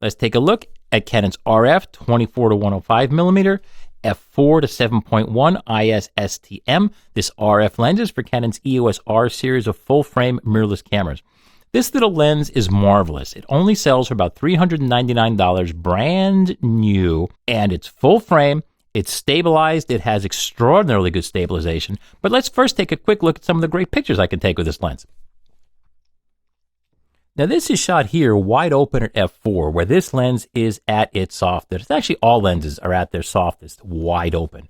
Let's take a look at Canon's RF 24 to 105 millimeter, f4 to 7.1 IS-STM. This RF lens is for Canon's EOS R series of full-frame mirrorless cameras. This little lens is marvelous. It only sells for about $399 brand new, and it's full frame, it's stabilized, it has extraordinarily good stabilization. But let's first take a quick look at some of the great pictures I can take with this lens. Now this is shot here wide open at f4, where this lens is at its softest. Actually, all lenses are at their softest, wide open.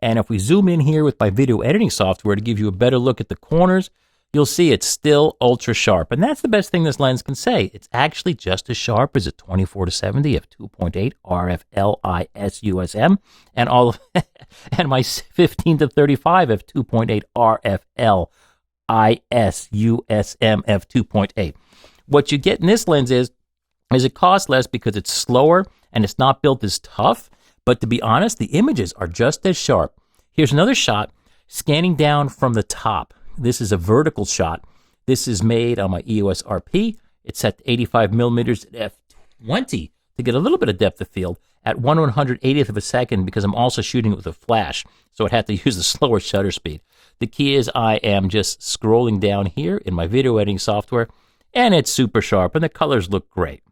And if we zoom in here with my video editing software to give you a better look at the corners, you'll see it's still ultra sharp. And that's the best thing this lens can say. It's actually just as sharp as a 24 to 70 f2.8 RF LISUSM and all of and my 15 to 35 f2.8 RF LISUSM f2.8. What you get in this lens is it costs less because it's slower and it's not built as tough. But to be honest, the images are just as sharp. Here's another shot scanning down from the top. This is a vertical shot. This is made on my EOS RP. It's set to 85 millimeters at f20 to get a little bit of depth of field at 1/180th of a second because I'm also shooting it with a flash. So it had to use a slower shutter speed. The key is I am just scrolling down here in my video editing software, and it's super sharp, and the colors look great.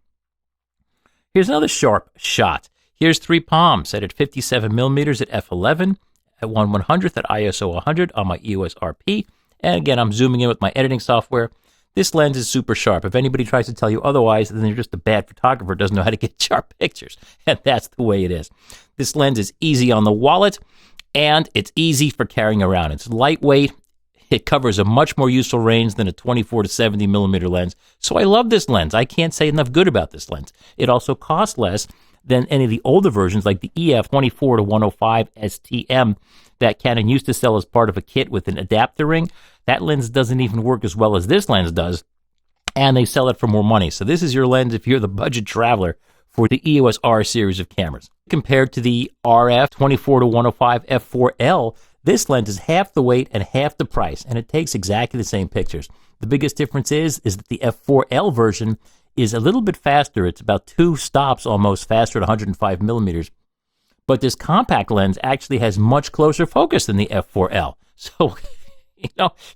Here's another sharp shot. Here's three palms set at 57 millimeters at f11, at 1/100th at ISO 100 on my EOS RP. And again, I'm zooming in with my editing software. This lens is super sharp. If anybody tries to tell you otherwise, then they're just a bad photographer, doesn't know how to get sharp pictures. And that's the way it is. This lens is easy on the wallet, and it's easy for carrying around. It's lightweight. It covers a much more useful range than a 24 to 70 millimeter lens. So I love this lens. I can't say enough good about this lens. It also costs less than any of the older versions like the EF 24 to 105 STM that Canon used to sell as part of a kit with an adapter ring. That lens doesn't even work as well as this lens does, and they sell it for more money. So this is your lens if you're the budget traveler for the EOS R series of cameras. Compared to the RF 24 to 105 f4L, this lens is half the weight and half the price, and it takes exactly the same pictures. The biggest difference is that the f4L version is a little bit faster. It's about 2 stops almost faster at 105 millimeters. But this compact lens actually has much closer focus than the f4L. So,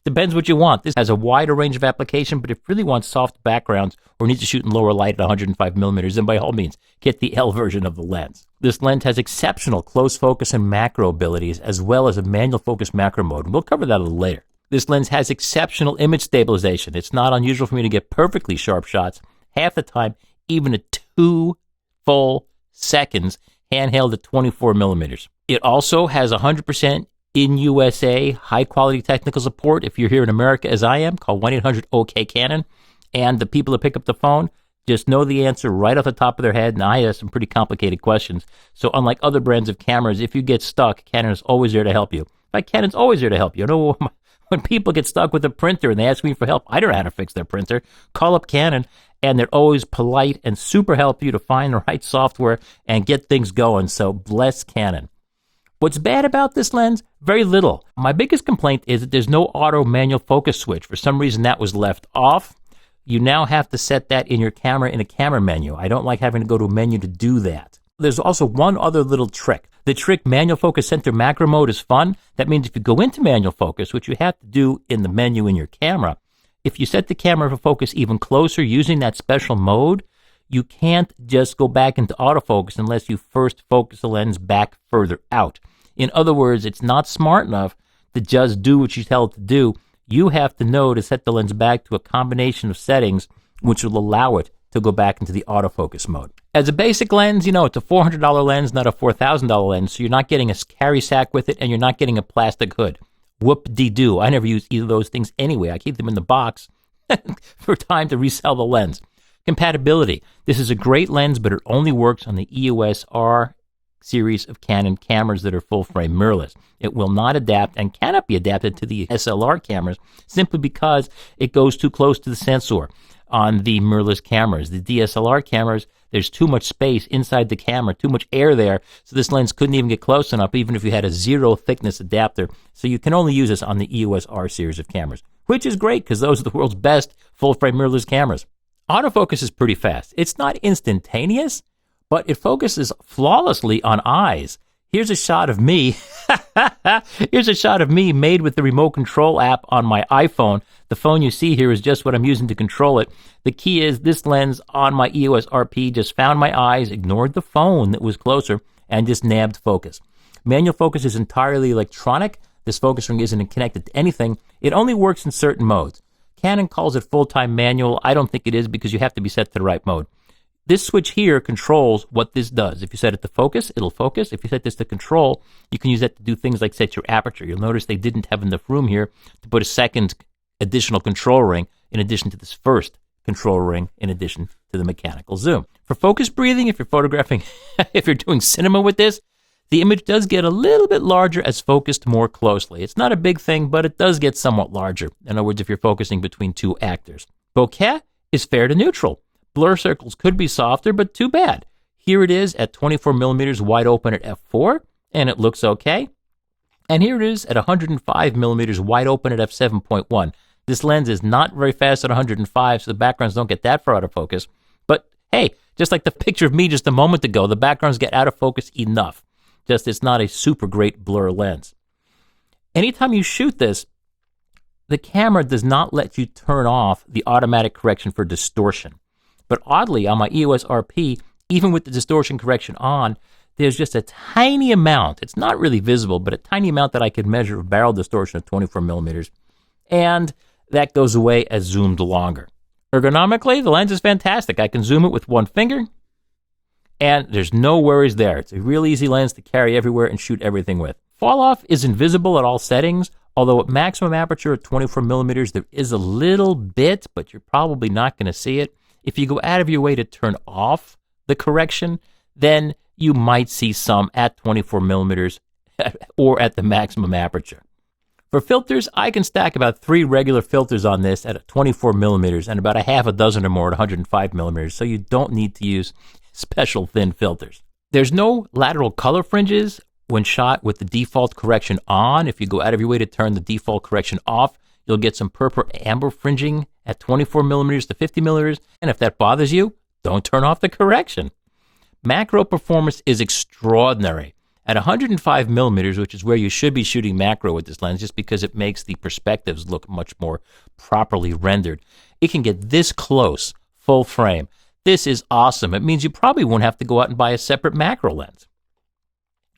depends what you want. This has a wider range of application, but if you really want soft backgrounds or need to shoot in lower light at 105 millimeters, then by all means, get the L version of the lens. This lens has exceptional close focus and macro abilities, as well as a manual focus macro mode, and we'll cover that a little later. This lens has exceptional image stabilization. It's not unusual for me to get perfectly sharp shots, half the time, even at 2 full seconds, handheld at 24 millimeters. It also has 100% in USA high-quality technical support. If you're here in America, as I am, call 1-800-OK-Canon, and the people that pick up the phone just know the answer right off the top of their head, and I ask some pretty complicated questions. So unlike other brands of cameras, if you get stuck, Canon is always there to help you. In fact, Canon's always there to help you. When people get stuck with a printer and they ask me for help, I don't know how to fix their printer. Call up Canon, and they're always polite and super help you to find the right software and get things going. So bless Canon. What's bad about this lens? Very little. My biggest complaint is that there's no auto manual focus switch. For some reason, that was left off. You now have to set that in your camera in a camera menu. I don't like having to go to a menu to do that. There's also one other little trick. The trick manual focus center macro mode is fun. That means if you go into manual focus, which you have to do in the menu in your camera, if you set the camera for focus even closer using that special mode, you can't just go back into autofocus unless you first focus the lens back further out. In other words, it's not smart enough to just do what you tell it to do. You have to know to set the lens back to a combination of settings which will allow it to go back into the autofocus mode. As a basic lens, it's a $400 lens, not a $4,000 lens, so you're not getting a carry sack with it, and you're not getting a plastic hood. Whoop-de-doo. I never use either of those things anyway. I keep them in the box for time to resell the lens. Compatibility. This is a great lens, but it only works on the EOS R series of Canon cameras that are full-frame mirrorless. It will not adapt and cannot be adapted to the SLR cameras simply because it goes too close to the sensor on the mirrorless cameras. The DSLR cameras, there's too much space inside the camera, too much air there, so this lens couldn't even get close enough even if you had a 0 thickness adapter. So you can only use this on the EOS R series of cameras, which is great because those are the world's best full-frame mirrorless cameras. Autofocus is pretty fast. It's not instantaneous, but it focuses flawlessly on eyes. Here's a shot of me. Here's a shot of me made with the remote control app on my iPhone. The phone you see here is just what I'm using to control it. The key is this lens on my EOS RP just found my eyes, ignored the phone that was closer, and just nabbed focus. Manual focus is entirely electronic. This focus ring isn't connected to anything. It only works in certain modes. Canon calls it full-time manual. I don't think it is because you have to be set to the right mode. This switch here controls what this does. If you set it to focus, it'll focus. If you set this to control, you can use that to do things like set your aperture. You'll notice they didn't have enough room here to put a second additional control ring in addition to this first control ring in addition to the mechanical zoom. For focus breathing, if you're photographing, if you're doing cinema with this, the image does get a little bit larger as focused more closely. It's not a big thing, but it does get somewhat larger. In other words, if you're focusing between two actors. Bokeh is fair to neutral. Blur circles could be softer, but too bad. Here it is at 24 millimeters wide open at f4, and it looks okay. And here it is at 105 millimeters wide open at f7.1. This lens is not very fast at 105, so the backgrounds don't get that far out of focus. But hey, just like the picture of me just a moment ago, the backgrounds get out of focus enough. Just it's not a super great blur lens. Anytime you shoot this, the camera does not let you turn off the automatic correction for distortion. But oddly, on my EOS RP, even with the distortion correction on, there's just a tiny amount. It's not really visible, but a tiny amount that I can measure of barrel distortion of 24 millimeters. And that goes away as zoomed longer. Ergonomically, the lens is fantastic. I can zoom it with one finger, and there's no worries there. It's a real easy lens to carry everywhere and shoot everything with. Fall off is invisible at all settings, although at maximum aperture at 24 millimeters, there is a little bit, but you're probably not going to see it. If you go out of your way to turn off the correction, then you might see some at 24 millimeters or at the maximum aperture. For filters, I can stack about 3 regular filters on this at 24 millimeters and about a half a dozen or more at 105 millimeters, so you don't need to use special thin filters. There's no lateral color fringes when shot with the default correction on. If you go out of your way to turn the default correction off, you'll get some purple amber fringing at 24 millimeters to 50 millimeters, and if that bothers you, don't turn off the correction. Macro performance is extraordinary. At 105 millimeters, which is where you should be shooting macro with this lens, just because it makes the perspectives look much more properly rendered, it can get this close, full frame. This is awesome. It means you probably won't have to go out and buy a separate macro lens.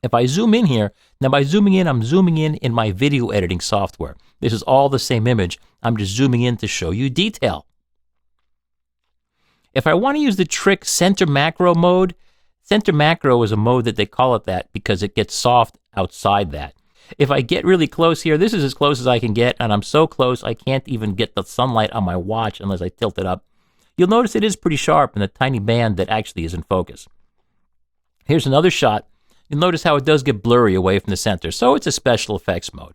If I zoom in here, now by zooming in, I'm zooming in my video editing software. This is all the same image. I'm just zooming in to show you detail. If I want to use the trick center macro mode, center macro is a mode that they call it that because it gets soft outside that. If I get really close here, this is as close as I can get, and I'm so close I can't even get the sunlight on my watch unless I tilt it up. You'll notice it is pretty sharp in the tiny band that actually is in focus. Here's another shot. You'll notice how it does get blurry away from the center, so it's a special effects mode.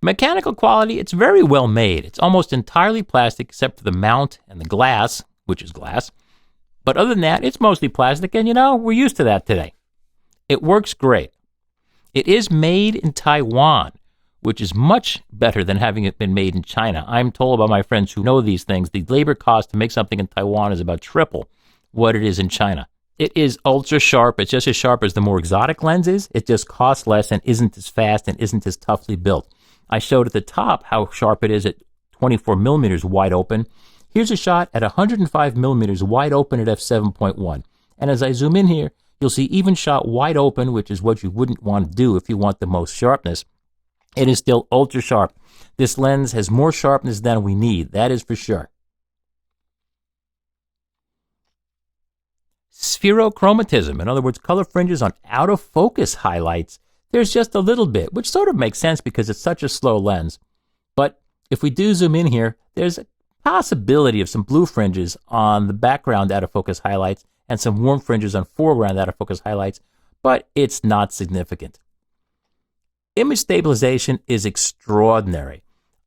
Mechanical quality, it's very well made. It's almost entirely plastic except for the mount and the glass, which is glass. But other than that, it's mostly plastic, and we're used to that today. It works great. It is made in Taiwan, which is much better than having it been made in China. I'm told by my friends who know these things, the labor cost to make something in Taiwan is about triple what it is in China. It is ultra sharp. It's just as sharp as the more exotic lenses. It just costs less and isn't as fast and isn't as toughly built. I showed at the top how sharp it is at 24 millimeters wide open. Here's a shot at 105 millimeters wide open at f7.1. And as I zoom in here, you'll see even shot wide open, which is what you wouldn't want to do if you want the most sharpness. It is still ultra sharp. This lens has more sharpness than we need, that is for sure. Spherochromatism, in other words, color fringes on out of focus highlights, there's just a little bit, which sort of makes sense because it's such a slow lens. But if we do zoom in here, there's a possibility of some blue fringes on the background out of focus highlights and some warm fringes on foreground out of focus highlights, but it's not significant. Image stabilization is extraordinary.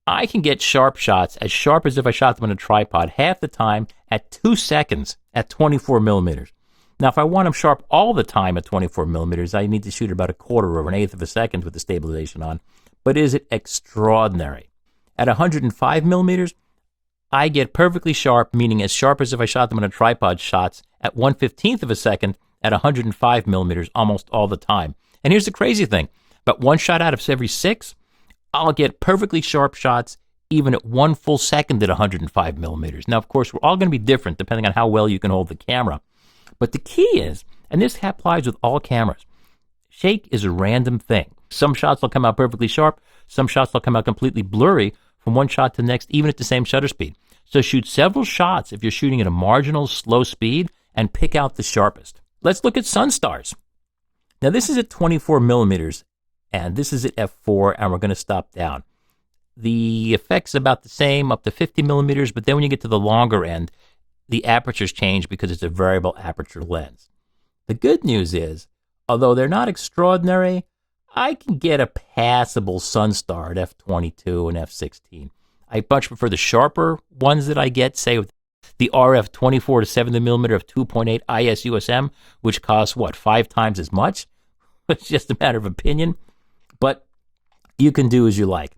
I can get sharp shots, as sharp as if I shot them on a tripod, half the time at 2 seconds at 24 millimeters. Now, if I want them sharp all the time at 24 millimeters, I need to shoot about a quarter or an eighth of a second with the stabilization on. But is it extraordinary? At 105 millimeters, I get perfectly sharp, meaning as sharp as if I shot them on a tripod shots at 1/15 of a second at 105 millimeters almost all the time. And here's the crazy thing. But one shot out of every 6, I'll get perfectly sharp shots even at 1 full second at 105 millimeters. Now, of course, we're all going to be different depending on how well you can hold the camera. But the key is, and this applies with all cameras, shake is a random thing. Some shots will come out perfectly sharp. Some shots will come out completely blurry from one shot to the next, even at the same shutter speed. So shoot several shots if you're shooting at a marginal, slow speed and pick out the sharpest. Let's look at sunstars. Now, this is at 24 millimeters, and this is at f4, and we're going to stop down. The effect's about the same, up to 50 millimeters, but then when you get to the longer end, the apertures change because it's a variable aperture lens. The good news is, although they're not extraordinary, I can get a passable sunstar at f22 and f16. I much prefer the sharper ones that I get, say with the RF 24 to 70 millimeter of 2.8 ISUSM, which costs, 5 times as much? It's just a matter of opinion, but you can do as you like.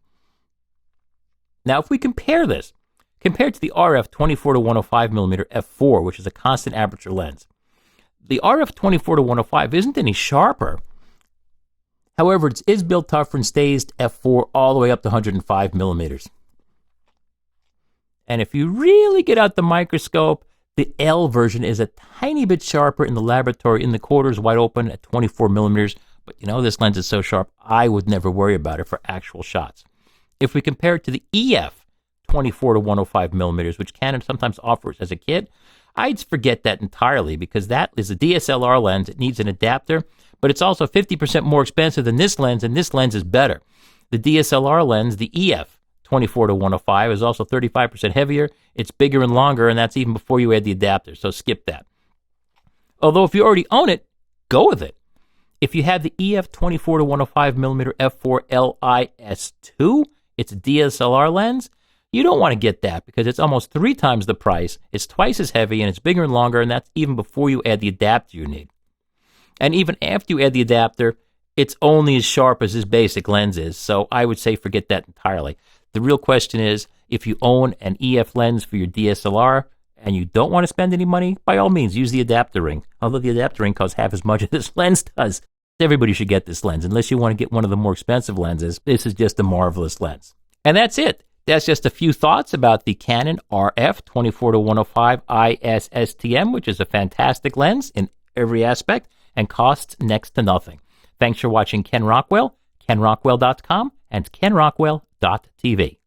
Now, if we compare this, compared to the RF 24 to 105 millimeter f4, which is a constant aperture lens, the RF 24 to 105 isn't any sharper. However, it is built tougher and stays f4 all the way up to 105 millimeters. And if you really get out the microscope, the L version is a tiny bit sharper in the laboratory, in the quarters wide open at 24 millimeters. But this lens is so sharp, I would never worry about it for actual shots. If we compare it to the EF 24 to 105 millimeters, which Canon sometimes offers as a kit, I'd forget that entirely because that is a DSLR lens. It needs an adapter, but it's also 50% more expensive than this lens, and this lens is better. The DSLR lens, the EF 24 to 105, is also 35% heavier. It's bigger and longer, and that's even before you add the adapter, so skip that. Although if you already own it, go with it. If you have the EF 24 to 105 millimeter f4 LIS2, it's a DSLR lens, you don't want to get that because it's almost 3 times the price, it's twice as heavy, and it's bigger and longer, and that's even before you add the adapter you need. And even after you add the adapter, it's only as sharp as this basic lens is, so I would say forget that entirely. The real question is, if you own an EF lens for your DSLR and you don't want to spend any money, by all means, use the adapter ring. Although the adapter ring costs half as much as this lens does. Everybody should get this lens. Unless you want to get one of the more expensive lenses, this is just a marvelous lens. And that's it. That's just a few thoughts about the Canon RF 24 to 105 ISSTM, which is a fantastic lens in every aspect and costs next to nothing. Thanks for watching Ken Rockwell, kenrockwell.com, and kenrockwell.tv.